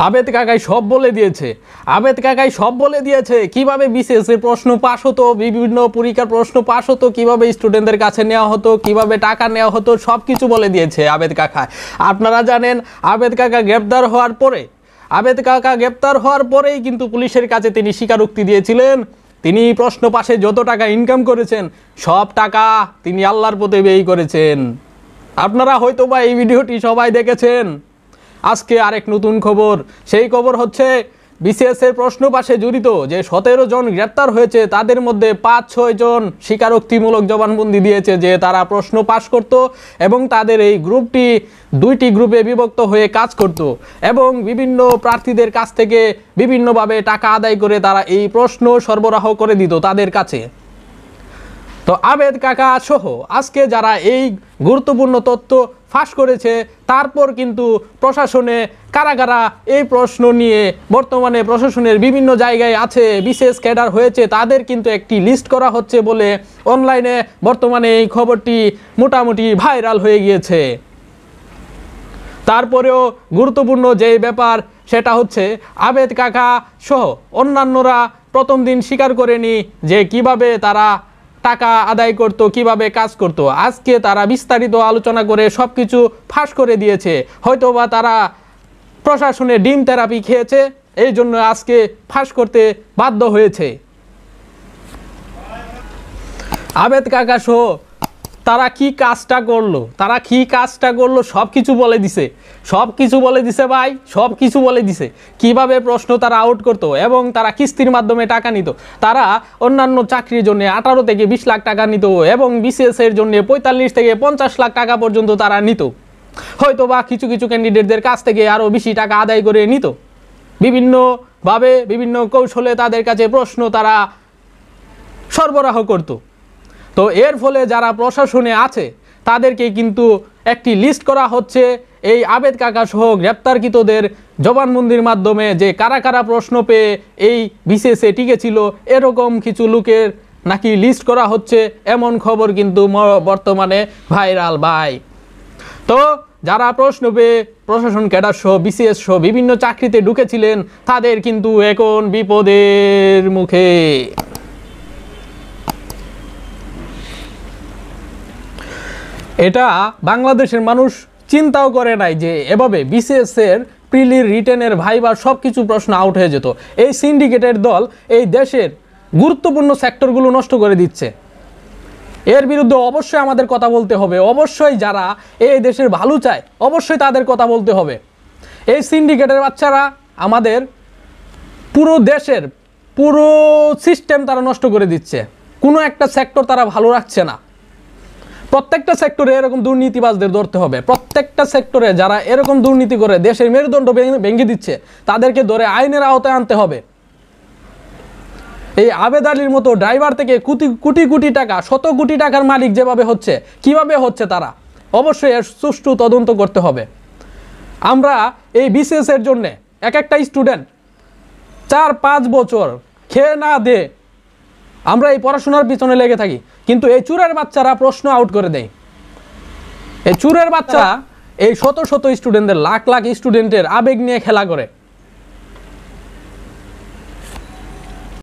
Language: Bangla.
আবেদ কাকাই সব বলে দিয়েছে। আবেদ কাকাই সব বলে দিয়েছে কিভাবে বিসিএস এর প্রশ্ন পাস হতো, বিভিন্ন পরীক্ষার প্রশ্ন পাস হতো, কিভাবে স্টুডেন্টদের কাছে নেওয়া হতো, কিভাবে টাকা নেওয়া হতো, সব কিছু বলে দিয়েছে আবেদ কাকা। আপনারা জানেন আবেদ কাকা গ্রেপ্তার হওয়ার পরেই কিন্তু পুলিশের কাছে তিনি স্বীকারোক্তি দিয়েছিলেন তিনি প্রশ্ন পাশে যত টাকা ইনকাম করেছেন সব টাকা তিনি আল্লাহর পথে ব্যয় করেছেন। আপনারা হয়তোবা এই ভিডিওটি সবাই দেখেছেন। আজকে আরেক নতুন খবর, সেই খবর হচ্ছে বিসিএস এর প্রশ্ন পাশে জড়িত যে 17 জন গ্রেপ্তার হয়েছে তাদের মধ্যে 5-6 জন স্বীকারোক্তিমূলক জবানবন্দি দিয়েছে যে তারা প্রশ্ন পাস করত এবং তাদের এই গ্রুপটি 2টি গ্রুপে বিভক্ত হয়ে কাজ করত এবং বিভিন্ন প্রার্থীদের কাছ থেকে বিভিন্নভাবে টাকা আদায় করে তারা এই প্রশ্ন সরবরাহ করে দিত তাদের কাছে। তো আবেদ কাকা সহ আজকে যারা এই গুরুত্বপূর্ণ তথ্য ফাঁস করেছে তারপর কিন্তু প্রশাসনে কারা কারা এই প্রশ্ন নিয়ে বর্তমানে প্রশাসনের বিভিন্ন জায়গায় আছে, বিশেষ ক্যাডার হয়েছে, তাদের কিন্তু একটি লিস্ট করা হচ্ছে বলে অনলাইনে বর্তমানে এই খবরটি মোটামুটি ভাইরাল হয়ে গিয়েছে। তারপরেও গুরুত্বপূর্ণ যে ব্যাপার সেটা হচ্ছে আবেদ কাকা সহ অন্যান্যরা প্রথম দিন স্বীকার করেনি যে কিভাবে তারা টাকা আদায় করতো, কিভাবে কাজ করতো। আজকে তারা বিস্তারিত আলোচনা করে সব কিছু ফাঁস করে দিয়েছে। হয়তোবা তারা প্রশাসনে ডিম থেরাপি খেয়েছে, এই জন্য আজকে ফাঁস করতে বাধ্য হয়েছে। আবেদ কাকা সহ তারা কি কাজটা করলো সব কিছু বলে দিছে ভাই, সব কিছু বলে দিছে। কিভাবে প্রশ্ন তারা আউট করতো এবং তারা কিস্তির মাধ্যমে টাকা নিত। তারা অন্যান্য চাকরির জন্য 18 থেকে 20 লাখ টাকা নিত এবং বিসিএস এর জন্য 45 থেকে 50 লাখ টাকা পর্যন্ত তারা নিত। হয়তো বা কিছু কিছু ক্যান্ডিডেটদের কাছ থেকে আরও বেশি টাকা আদায় করে নিত। বিভিন্নভাবে বিভিন্ন কৌশলে তাদের কাছে প্রশ্ন তারা সরবরাহ করত। তো এর ফলে যারা প্রশাসনে আছে তাদেরকে কিন্তু একটি লিস্ট করা হচ্ছে এই আবেদ কাকা সহ গ্রেপ্তারকৃতদের জবানবন্দির মাধ্যমে যে কারা কারা প্রশ্ন পেয়ে এই বিসিএসে টিকেছিল, এরকম কিছু লোকের নাকি লিস্ট করা হচ্ছে, এমন খবর কিন্তু বর্তমানে ভাইরাল ভাই। তো যারা প্রশ্ন পেয়ে প্রশাসন ক্যাডার সহ বিসিএস সহ বিভিন্ন চাকরিতে ঢুকেছিলেন তাদের কিন্তু এখন বিপদের মুখে। এটা বাংলাদেশের মানুষ চিন্তাও করে নাই যে এভাবে বিসিএস এর প্রিলির রিটেনের ভাইবার সব কিছু প্রশ্ন আউট হয়ে যেত। এই সিন্ডিকেটের দল এই দেশের গুরুত্বপূর্ণ সেক্টরগুলো নষ্ট করে দিচ্ছে। এর বিরুদ্ধে অবশ্যই আমাদের কথা বলতে হবে। অবশ্যই যারা এই দেশের ভালো চায় অবশ্যই তাদের কথা বলতে হবে। এই সিন্ডিকেটের বাচ্চারা আমাদের পুরো দেশের পুরো সিস্টেম তারা নষ্ট করে দিচ্ছে। কোনো একটা সেক্টর তারা ভালো রাখছে না। প্রত্যেকটা সেক্টরে এরকম দুর্নীতিবাজদের ধরতে হবে। প্রত্যেকটা সেক্টরে যারা এরকম দুর্নীতি করে দেশের মেরুদণ্ড ভেঙে দিচ্ছে তাদেরকে ধরে আইনের আওতায় আনতে হবে। এই আবেদ আলীর মতো ড্রাইভার থেকে কোটি কোটি টাকা, 100 কোটি টাকার মালিক যেভাবে হচ্ছে, কিভাবে হচ্ছে তারা অবশ্যই এর সুষ্ঠু তদন্ত করতে হবে। আমরা এই বিসিএস এর জন্য এক একটা স্টুডেন্ট 4-5 বছর খেয়ে না দে আমরা এই পড়াশোনার পিছনে লেগে থাকি, কিন্তু এই চুরের বাচ্চারা প্রশ্ন আউট করে দেয়। এই চুরের বাচ্চা এই শত শত স্টুডেন্টদের, লাখ লাখ স্টুডেন্টের আবেগ নিয়ে খেলা করে।